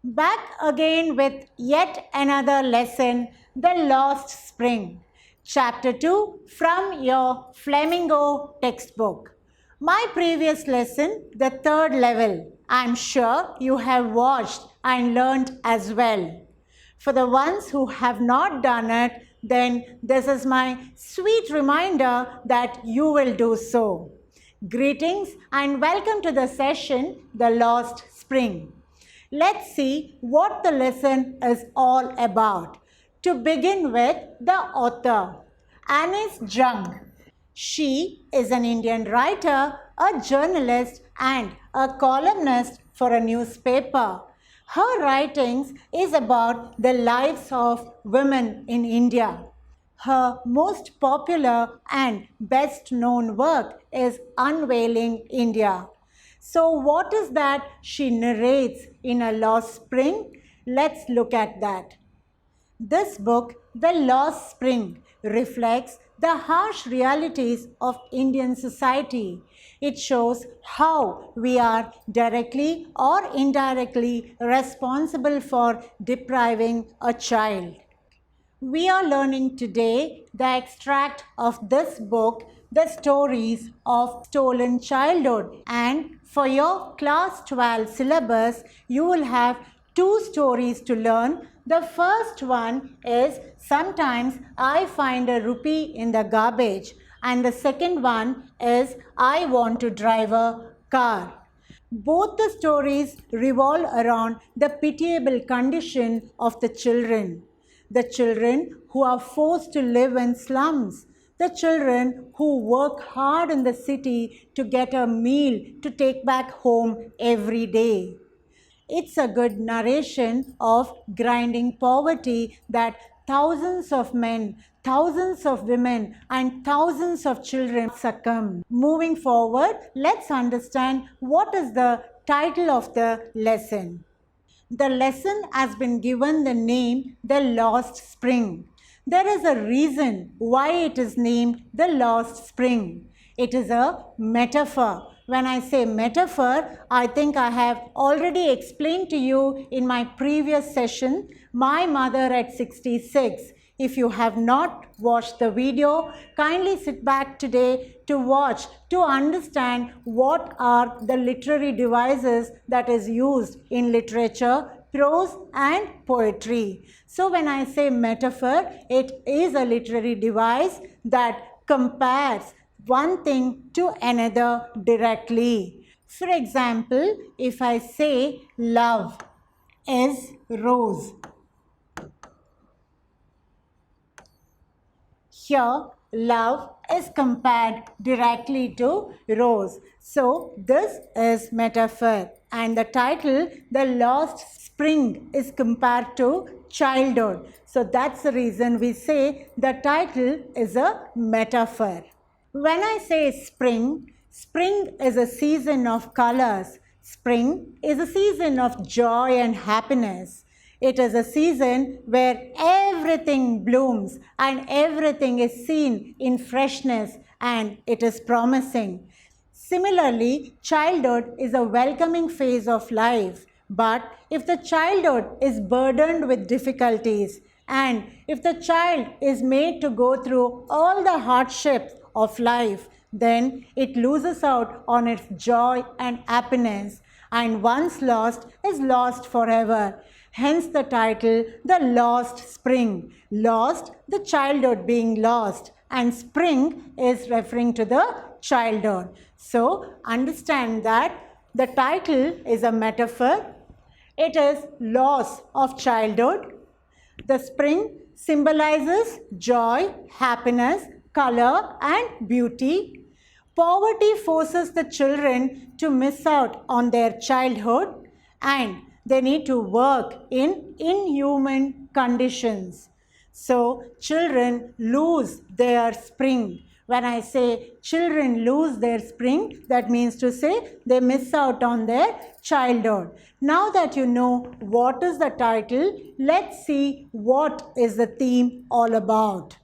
Back again with yet another lesson, The Lost Spring. Chapter 2 from your Flamingo textbook. My previous lesson, the third level, I'm sure you have watched and learned as well. For the ones who have not done it, then this is my sweet reminder that you will do so. Greetings and welcome to the session, The Lost Spring. Let's see what the lesson is all about. To begin with, the author, Anis Jung. She is an Indian writer, a journalist, and a columnist for a newspaper. Her writings is about the lives of women in India. Her most popular and best known work is Unveiling India. So what is that she narrates in A Lost Spring? Let's look at that. This book, The Lost Spring, reflects the harsh realities of Indian society. It shows how we are directly or indirectly responsible for depriving a child. We are learning today the extract of this book, The Stories of Stolen Childhood. And for your class 12 syllabus, you will have two stories to learn. The first one is Sometimes I Find a Rupee in the Garbage. And the second one is I Want to Drive a Car. Both the stories revolve around the pitiable condition of the children. The children who are forced to live in slums. The children who work hard in the city to get a meal to take back home every day. It's a good narration of grinding poverty that thousands of men, thousands of women, and thousands of children succumb. Moving forward, let's understand what is the title of the lesson. The lesson has been given the name The Lost Spring. There is a reason why it is named The Lost Spring. It is a metaphor. When I say metaphor, I think I have already explained to you in my previous session, My Mother at 66. If you have not watched the video, kindly sit back today to watch to understand what are the literary devices that is used in literature, prose and poetry. So when I say metaphor, it is a literary device that compares one thing to another directly. For example, if I say love is rose, here, love is compared directly to rose. So, this is metaphor. And the title, The Lost Spring, is compared to childhood. So, that's the reason we say the title is a metaphor. When I say spring, spring is a season of colors. Spring is a season of joy and happiness. It is a season where everything blooms and everything is seen in freshness and it is promising. Similarly, childhood is a welcoming phase of life. But if the childhood is burdened with difficulties and if the child is made to go through all the hardships of life, then it loses out on its joy and happiness, and once lost is lost forever. Hence the title, The Lost Spring. Lost, the childhood being lost, and spring is referring to the childhood. So understand that the title is a metaphor. It is loss of childhood. The spring symbolizes joy, happiness, color and beauty. Poverty forces the children to miss out on their childhood and they need to work in inhuman conditions. So children lose their spring. When I say children lose their spring, that means to say they miss out on their childhood. Now that you know what is the title, let's see what is the theme all about.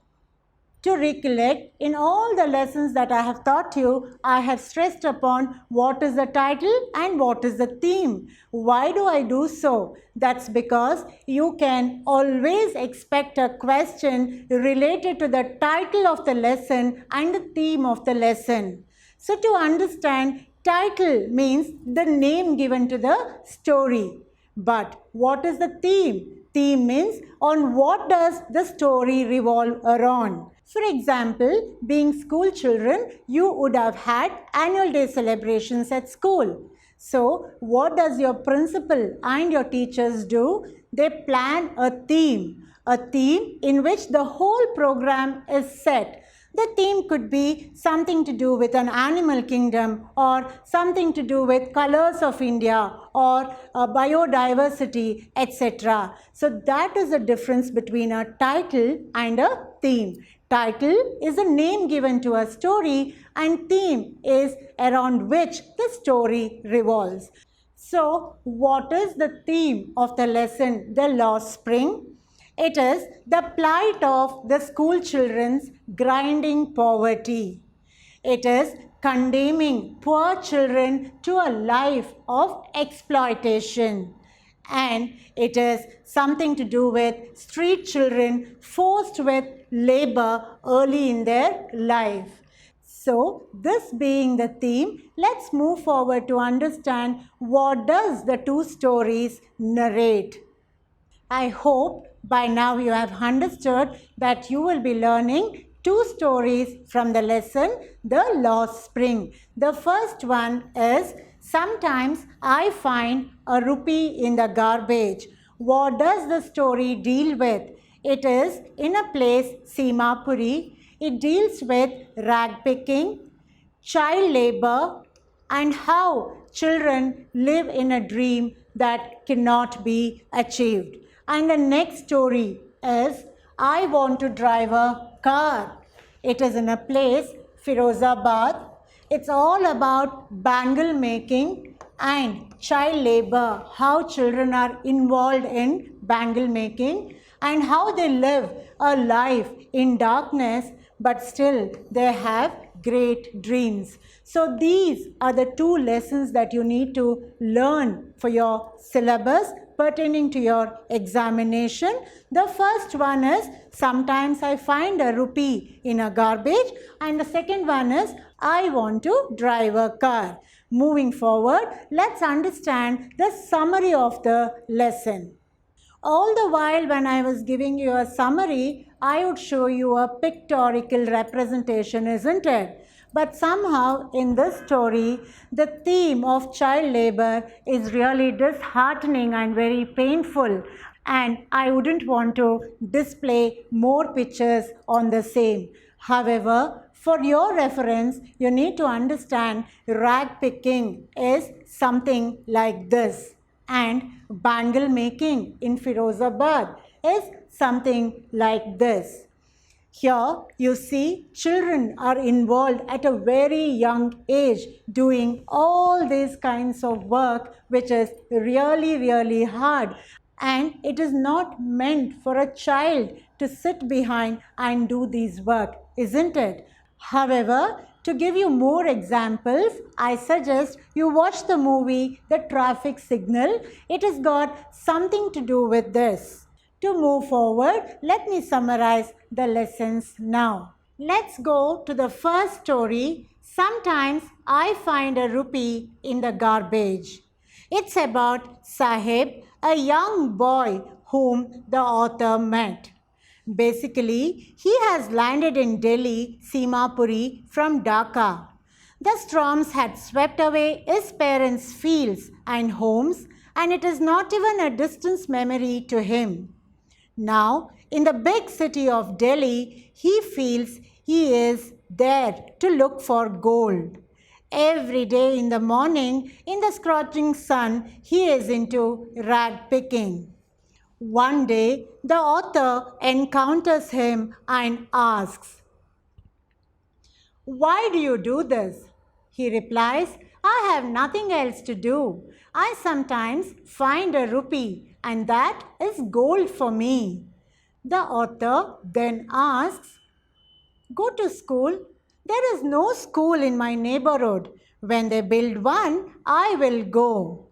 To recollect, in all the lessons that I have taught you, I have stressed upon what is the title and what is the theme. Why do I do so? That's because you can always expect a question related to the title of the lesson and the theme of the lesson. So to understand, title means the name given to the story. But what is the theme? Theme means on what does the story revolve around. For example, being school children, you would have had annual day celebrations at school. So, what does your principal and your teachers do? They plan a theme in which the whole program is set. The theme could be something to do with an animal kingdom or something to do with colors of India or biodiversity, etc. So that is the difference between a title and a theme. Title is a name given to a story and theme is around which the story revolves. So what is the theme of the lesson, The Lost Spring? It is the plight of the school children's grinding poverty. It is condemning poor children to a life of exploitation. And it is something to do with street children forced with labor early in their life. So, this being the theme, let's move forward to understand what does the two stories narrate. I hope by now you have understood that you will be learning two stories from the lesson, The Lost Spring. The first one is, sometimes I find a rupee in the garbage. What does the story deal with? It is in a place, Simapuri. It deals with rag picking, child labor, and how children live in a dream that cannot be achieved. And the next story is, I want to drive a car. It is in a place, Firozabad. It's all about bangle making and child labor, how children are involved in bangle making and how they live a life in darkness, but still they have great dreams. So these are the two lessons that you need to learn for your syllabus pertaining to your examination. The first one is, sometimes I find a rupee in a garbage, and the second one is, I want to drive a car. Moving forward, let's understand the summary of the lesson. All the while when I was giving you a summary, I would show you a pictorial representation, isn't it? But somehow in this story, the theme of child labor is really disheartening and very painful, and I wouldn't want to display more pictures on the same. However, for your reference, you need to understand rag picking is something like this, and bangle making in Firozabad is something like this. Here you see children are involved at a very young age doing all these kinds of work, which is really hard, and it is not meant for a child to sit behind and do these work, isn't it? However, to give you more examples, I suggest you watch the movie The Traffic Signal. It has got something to do with this. To move forward, let me summarize the lessons now. Let's go to the first story, Sometimes I Find a Rupee in the Garbage. It's about Sahib, a young boy whom the author met. Basically, he has landed in Delhi, Simapuri from Dhaka. The storms had swept away his parents' fields and homes, and it is not even a distant memory to him. Now, in the big city of Delhi, he feels he is there to look for gold. Every day in the morning, in the scorching sun, he is into rag picking. One day, the author encounters him and asks, "Why do you do this?" He replies, "I have nothing else to do. I sometimes find a rupee, and that is gold for me." The author then asks, Go to school? There is no school in my neighborhood. When they build one, I will go.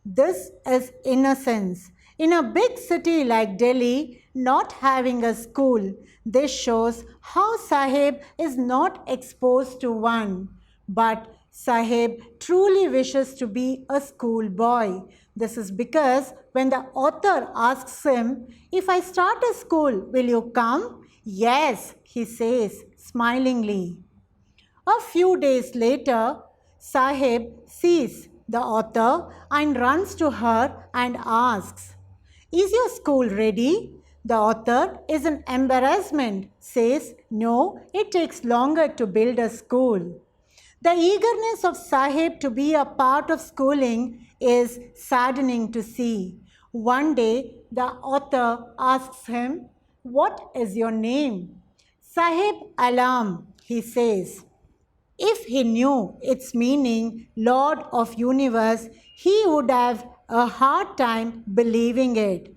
This is innocence. In a big city like Delhi, not having a school, this shows how Sahib is not exposed to one. But Sahib truly wishes to be a school boy. This is because when the author asks him, "If I start a school, will you come?" "Yes," he says smilingly. A few days later, Sahib sees the author and runs to her and asks, "Is your school ready?" The author is in embarrassment, says, "No, it takes longer to build a school." The eagerness of Sahib to be a part of schooling is saddening to see. One day, the author asks him, "What is your name?" "Sahib Alam," he says. If he knew its meaning, Lord of Universe, he would have a hard time believing it.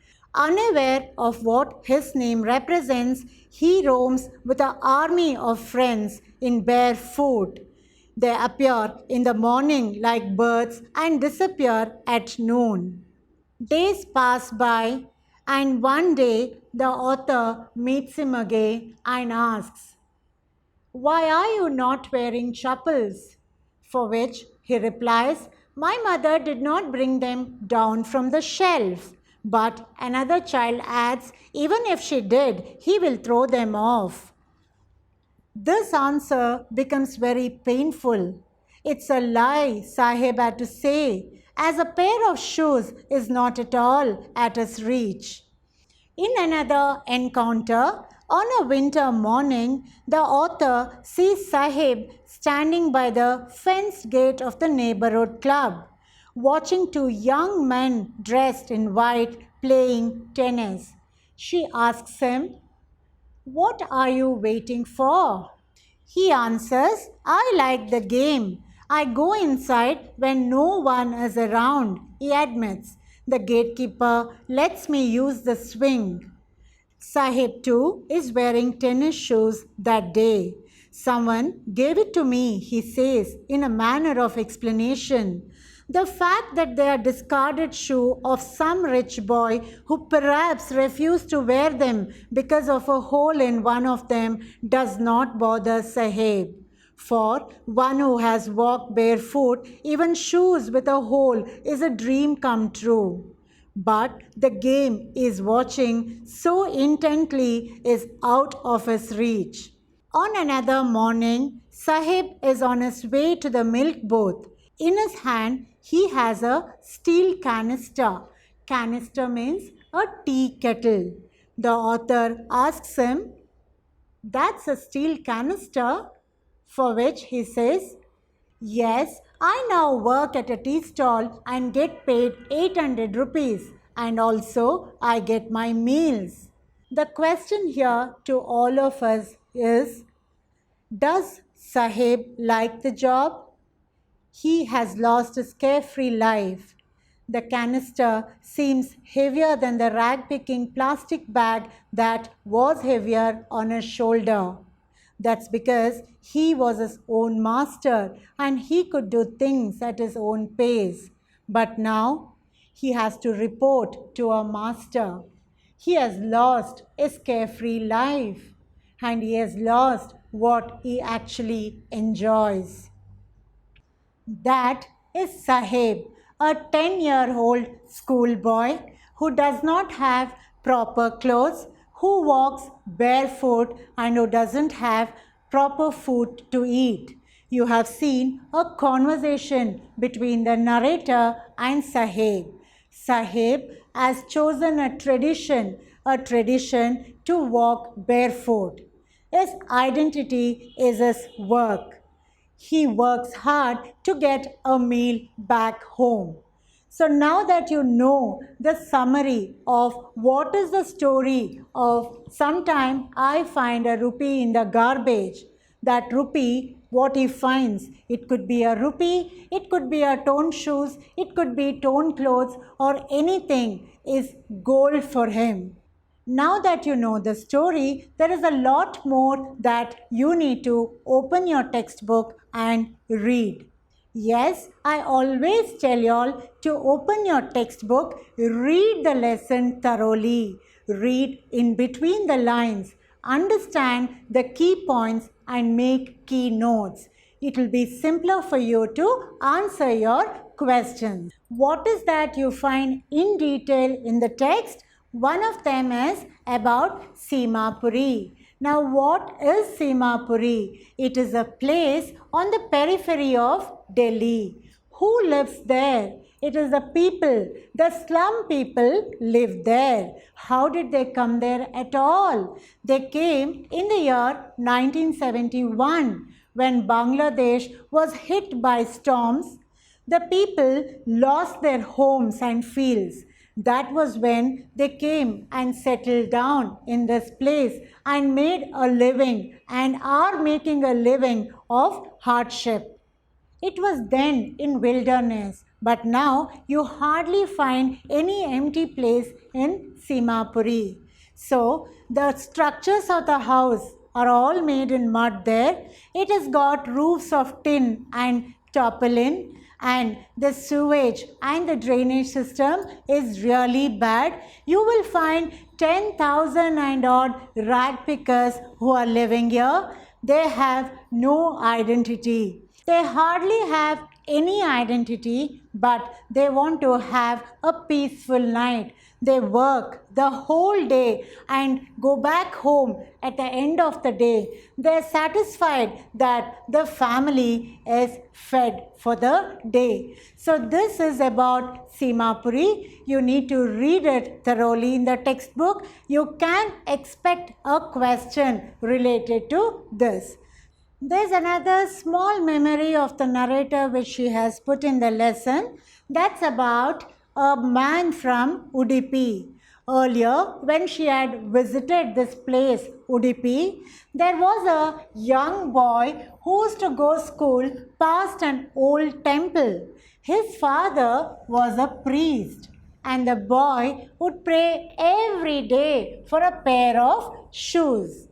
Unaware of what his name represents, he roams with an army of friends in barefoot. They appear in the morning like birds and disappear at noon. Days pass by, and one day the author meets him again and asks, "Why are you not wearing chappals?" For which he replies, "My mother did not bring them down from the shelf." But another child adds, "Even if she did, he will throw them off." This answer becomes very painful. It's a lie Sahib had to say, as a pair of shoes is not at all at his reach. In another encounter, on a winter morning, the author sees Sahib standing by the fenced gate of the neighborhood club, watching two young men dressed in white playing tennis. She asks him, "What are you waiting for?" He answers, "I like the game. I go inside when no one is around," he admits. The gatekeeper lets me use the swing. Sahib too is wearing tennis shoes that day. "Someone gave it to me," he says in a manner of explanation. The fact that they are discarded shoe of some rich boy who perhaps refused to wear them because of a hole in one of them does not bother Sahib. For one who has walked barefoot, even shoes with a hole is a dream come true. But the game is watching so intently is out of his reach. On another morning, Sahib is on his way to the milk booth. In his hand, he has a steel canister. Canister means a tea kettle. The author asks him, "That's a steel canister?" For which he says, "Yes, I now work at a tea stall and get paid 800 rupees, and also I get my meals." The question here to all of us is, does Sahib like the job? He has lost his carefree life. The canister seems heavier than the rag-picking plastic bag that was heavier on his shoulder. That's because he was his own master and he could do things at his own pace. But now he has to report to a master. He has lost his carefree life and he has lost what he actually enjoys. That is Sahib, a 10-year-old schoolboy who does not have proper clothes, who walks barefoot and who doesn't have proper food to eat. You have seen a conversation between the narrator and Sahib. Sahib has chosen a tradition to walk barefoot. His identity is his work. He works hard to get a meal back home. So now that you know the summary of what is the story of sometime I find a rupee in the garbage, that rupee, what he finds, it could be a rupee, it could be a torn shoes, it could be torn clothes or anything is gold for him. Now that you know the story, there is a lot more that you need to open your textbook and read. Yes, I always tell y'all to open your textbook, read the lesson thoroughly, read in between the lines, understand the key points and make key notes. It will be simpler for you to answer your questions. What is that you find in detail in the text? One of them is about Simapuri. Now, what is Simapuri? It is a place on the periphery of Delhi. Who lives there? It is the people, the slum people live there. How did they come there at all? They came in the year 1971 when Bangladesh was hit by storms. The people lost their homes and fields. That was when they came and settled down in this place and made a living and are making a living of hardship. It was then in wilderness, but now you hardly find any empty place in Simapuri. So the structures of the house are all made in mud there. It has got roofs of tin and tarpaulin, and the sewage and the drainage system is really bad. You will find 10,000 and odd rag pickers who are living here. They have no identity. They hardly have any identity, but they want to have a peaceful night. They work the whole day and go back home at the end of the day. They're satisfied that the family is fed for the day. So this is about Simapuri. You need to read it thoroughly in the textbook. You can expect a question related to this. There's another small memory of the narrator which she has put in the lesson. That's about a man from Udupi. Earlier, when she had visited this place, Udupi, there was a young boy who used to go school past an old temple. His father was a priest, and the boy would pray every day for a pair of shoes.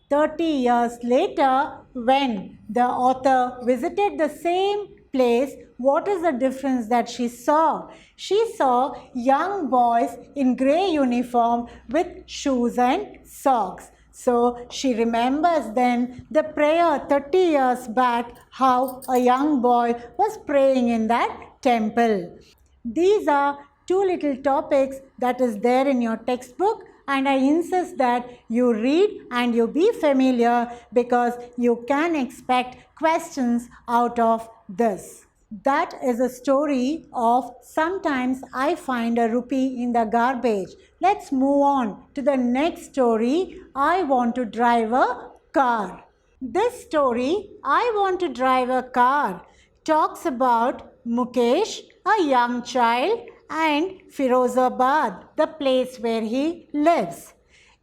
30 years later, when the author visited the same place, what is the difference that she saw? She saw young boys in grey uniform with shoes and socks. So she remembers then the prayer 30 years back, how a young boy was praying in that temple. These are two little topics that is there in your textbook, and I insist that you read and you be familiar because you can expect questions out of this. That is a story of sometimes I find a rupee in the garbage. Let's move on to the next story. I want to drive a car. This story, I want to drive a car, talks about Mukesh, a young child, and Firozabad, the place where he lives.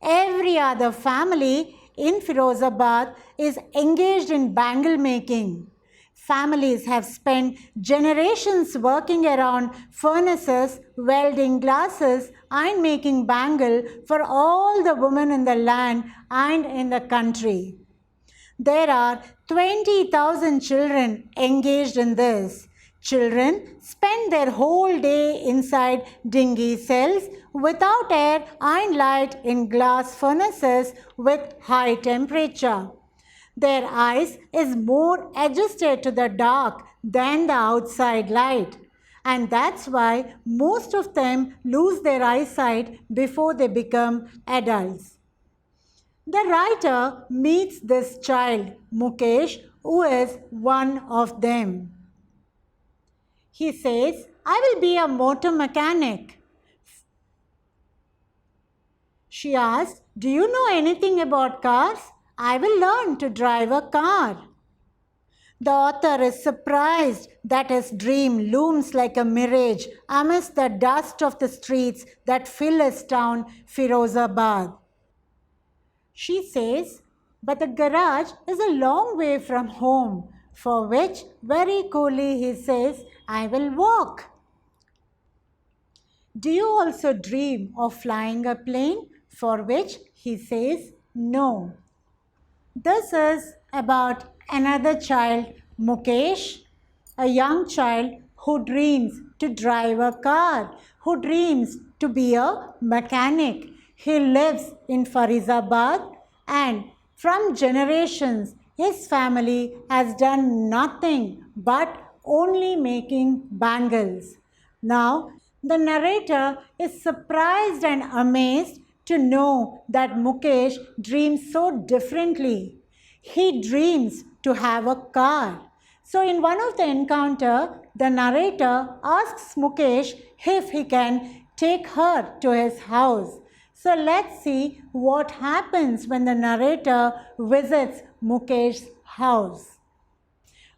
Every other family in Firozabad is engaged in bangle making. Families have spent generations working around furnaces, welding glasses, and making bangle for all the women in the land and in the country. There are 20,000 children engaged in this. Children spend their whole day inside dinghy cells without air and light in glass furnaces with high temperature. Their eyes is more adjusted to the dark than the outside light, and that's why most of them lose their eyesight before they become adults. The writer meets this child, Mukesh, who is one of them. He says, I will be a motor mechanic. She asks, do you know anything about cars? I will learn to drive a car. The author is surprised that his dream looms like a mirage amidst the dust of the streets that fill his town, Firozabad. She says, but the garage is a long way from home, for which very coolly he says, I will walk. Do you also dream of flying a plane? for which he says no. This is about another child, Mukesh, a young child who dreams to drive a car, who dreams to be a mechanic. He lives in Farizabad, and from generations his family has done nothing but only making bangles. Now, the narrator is surprised and amazed to know that Mukesh dreams so differently. He dreams to have a car. So in one of the encounter, the narrator asks Mukesh if he can take her to his house. So let's see what happens when the narrator visits Mukesh's house.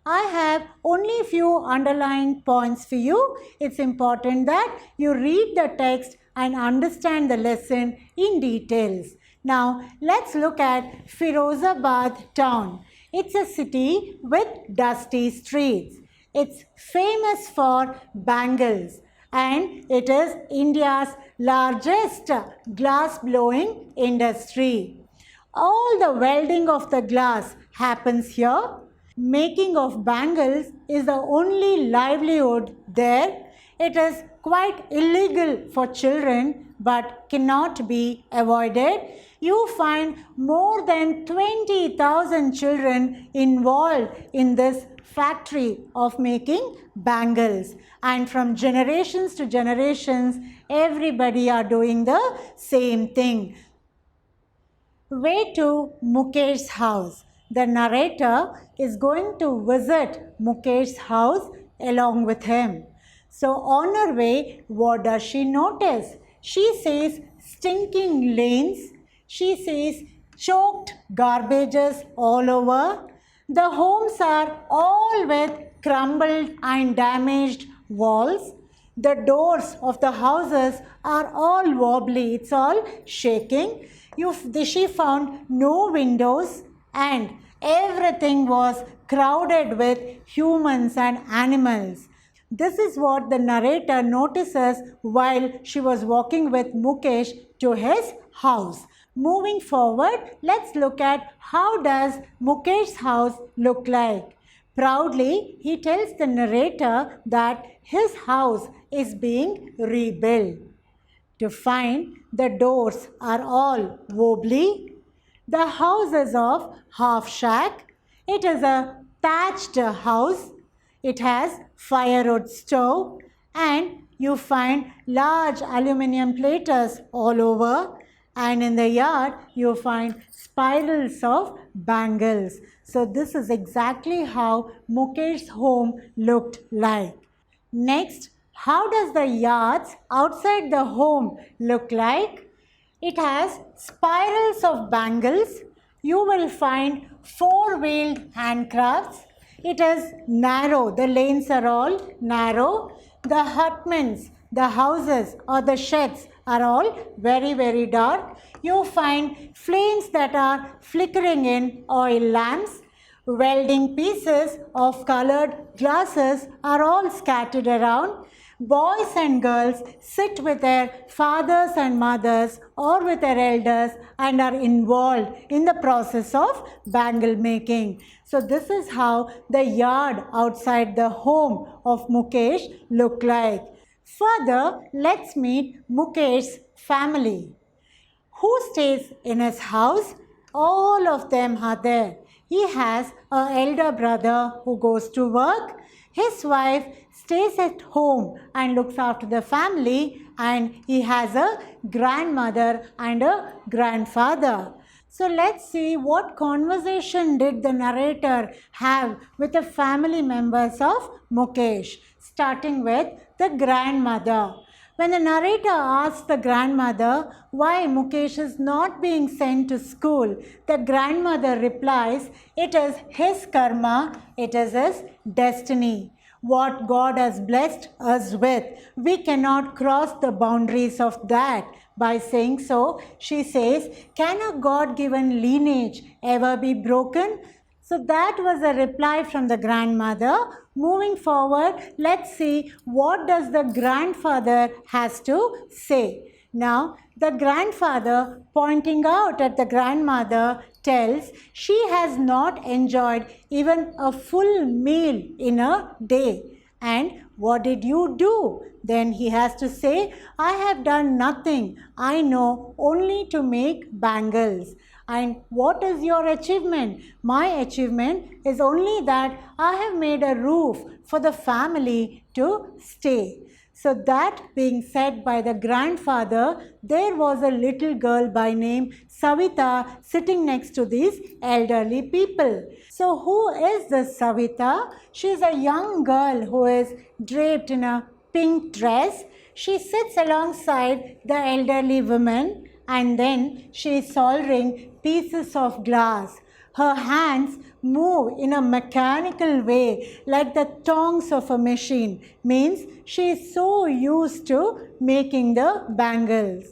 I have only few underlying points for you. It's important that you read the text and understand the lesson in details. Now, let's look at Firozabad town. It's a city with dusty streets. It's famous for bangles, and it is India's largest glass blowing industry. All the welding of the glass happens here. Making of bangles is the only livelihood there. It is quite illegal for children but cannot be avoided. You find more than 20,000 children involved in this factory of making bangles, and from generations to generations everybody are doing the same thing. Way to Mukesh's house. The narrator is going to visit Mukesh's house along with him. So on her way, what does she notice? She sees stinking lanes. She sees choked garbages all over. The homes are all with crumbled and damaged walls. The doors of the houses are all wobbly. It's all shaking. She found no windows, and everything was crowded with humans and animals. This is what the narrator notices while she was walking with Mukesh to his house. Moving forward, let's look at how does Mukesh's house look like. Proudly, he tells the narrator that his house is being rebuilt. To find the doors are all wobbly. The house is of half shack. It is a thatched house. It has firewood stove, and you find large aluminium platters all over, and in the yard you find spirals of bangles. So this is exactly how Mukesh's home looked like. Next, how does the yards outside the home look like? It has spirals of bangles. You will find four-wheeled handcrafts. It is narrow. The lanes are all narrow. The hutments, the houses or the sheds are all very, very dark. You find flames that are flickering in oil lamps. Welding pieces of colored glasses are all scattered around. Boys and girls sit with their fathers and mothers or with their elders and are involved in the process of bangle making. So this is how the yard outside the home of Mukesh looked like. Further, let's meet Mukesh's family. Who stays in his house? All of them are there. He has an elder brother who goes to work. His wife stays at home and looks after the family, and he has a grandmother and a grandfather. So let's see what conversation did the narrator have with the family members of Mukesh, starting with the grandmother. When the narrator asks the grandmother why Mukesh is not being sent to school, the grandmother replies, it is his karma, it is his destiny. What God has blessed us with, we cannot cross the boundaries of that. By saying so, she says, can a God-given lineage ever be broken? So that was a reply from the grandmother. Moving forward, let's see what does the grandfather has to say. Now, the grandfather, pointing out at the grandmother, tells she has not enjoyed even a full meal in a day. And what did you do? Then he has to say, I have done nothing. I know only to make bangles. And what is your achievement? My achievement is only that I have made a roof for the family to stay. So that being said by the grandfather, there was a little girl by name Savita sitting next to these elderly people. So who is this Savita? She is a young girl who is draped in a pink dress. She sits alongside the elderly woman and then she is soldering pieces of glass. Her hands move in a mechanical way like the tongs of a machine. Means she is so used to making the bangles.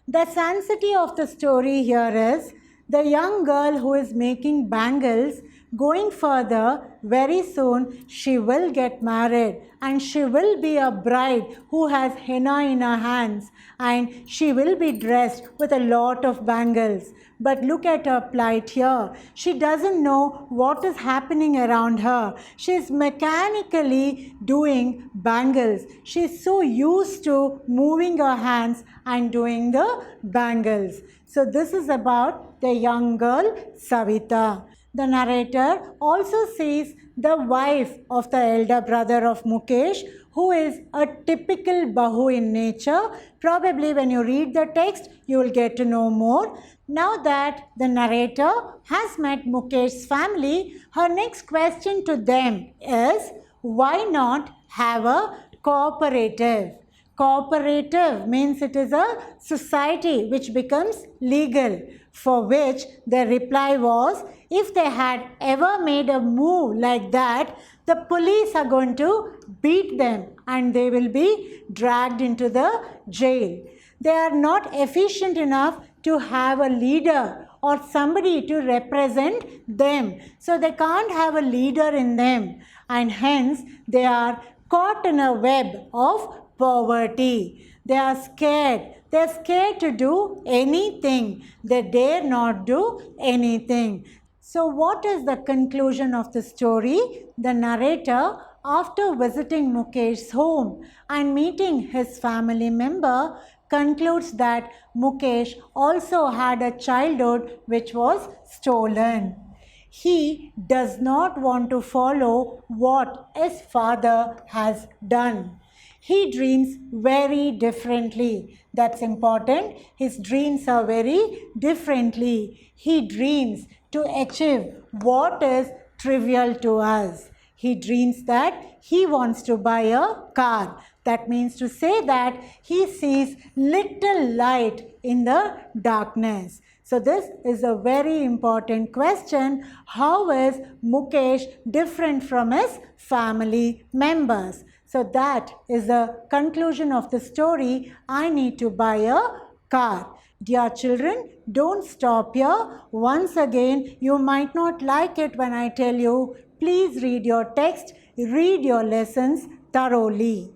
The sanctity of the story here is the young girl who is making bangles. Going further, very soon she will get married and she will be a bride who has henna in her hands and she will be dressed with a lot of bangles. But look at her plight here. She doesn't know what is happening around her. She is mechanically doing bangles. She is so used to moving her hands and doing the bangles. So this is about the young girl Savita. The narrator also sees the wife of the elder brother of Mukesh, who is a typical Bahu in nature. Probably when you read the text, you will get to know more. Now that the narrator has met Mukesh's family, her next question to them is, why not have a cooperative? Cooperative means it is a society which becomes legal, for which the reply was, if they had ever made a move like that, the police are going to beat them and they will be dragged into the jail. They are not efficient enough to have a leader or somebody to represent them. So they can't have a leader in them and hence they are caught in a web of poverty. They are scared. They are scared to do anything. They dare not do anything. So what is the conclusion of the story? The narrator, after visiting Mukesh's home and meeting his family member, concludes that Mukesh also had a childhood which was stolen. He does not want to follow what his father has done. He dreams very differently. That's important. His dreams are very differently. He dreams to achieve what is trivial to us. He dreams that he wants to buy a car. That means to say that he sees little light in the darkness. So this is a very important question. How is Mukesh different from his family members? So that is the conclusion of the story. I need to buy a car. Dear children, don't stop here. Once again, you might not like it when I tell you, please read your text, read your lessons thoroughly.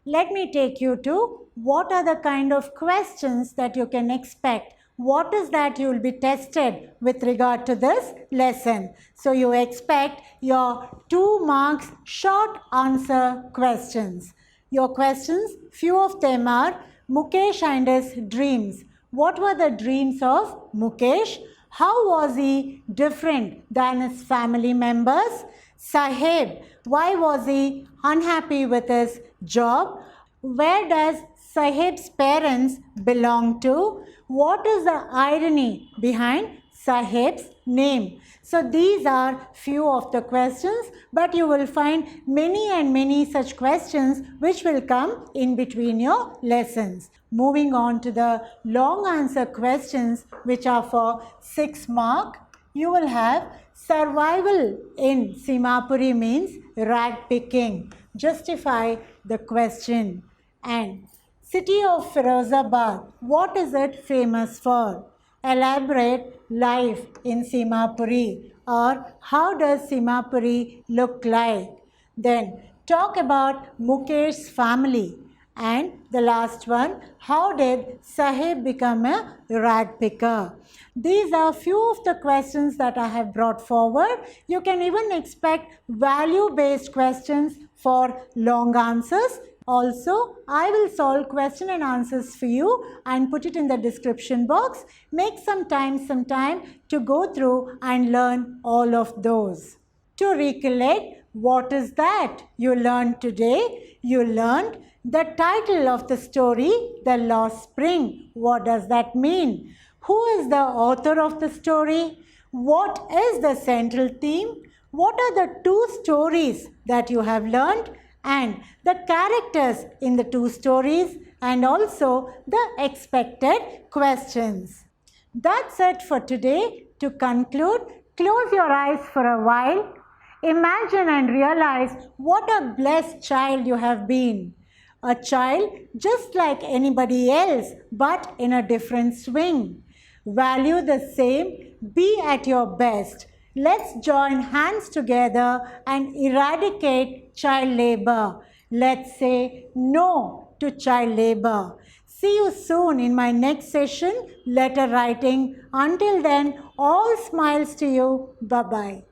Let me take you to what are the kind of questions that you can expect. What is that you will be tested with regard to this lesson? So you expect your 2 marks short answer questions. Your questions, few of them are Mukesh and his dreams. What were the dreams of Mukesh? How was he different than his family members? Sahib, why was he unhappy with his job? Where does Sahib's parents belong to? What is the irony behind Sahib's name? So these are few of the questions, but you will find many and many such questions which will come in between your lessons. Moving on to the long answer questions which are for 6 marks. You will have survival in Simapuri means rag picking. Justify the question. And city of Firozabad, what is it famous for? Elaborate life in Simapuri, or how does Simapuri look like? Then talk about Mukesh's family And the last one, how did Sahib become a rag picker? These are few of the questions that I have brought forward. You can even expect value-based questions for long answers. Also, I will solve question and answers for you and put it in the description box. Make some time to go through and learn all of those. To recollect, what is that you learned today? You learned the title of the story, The Lost Spring. What does that mean? Who is the author of the story? What is the central theme? What are the two stories that you have learned? And the characters in the two stories, and also the expected questions. That's it for today. To conclude, close your eyes for a while. Imagine and realize what a blessed child you have been. A child just like anybody else, but in a different swing. Value the same, be at your best. Let's join hands together and eradicate child labor. Let's say no to child labor. See you soon in my next session, letter writing. Until then, all smiles to you. Bye-bye.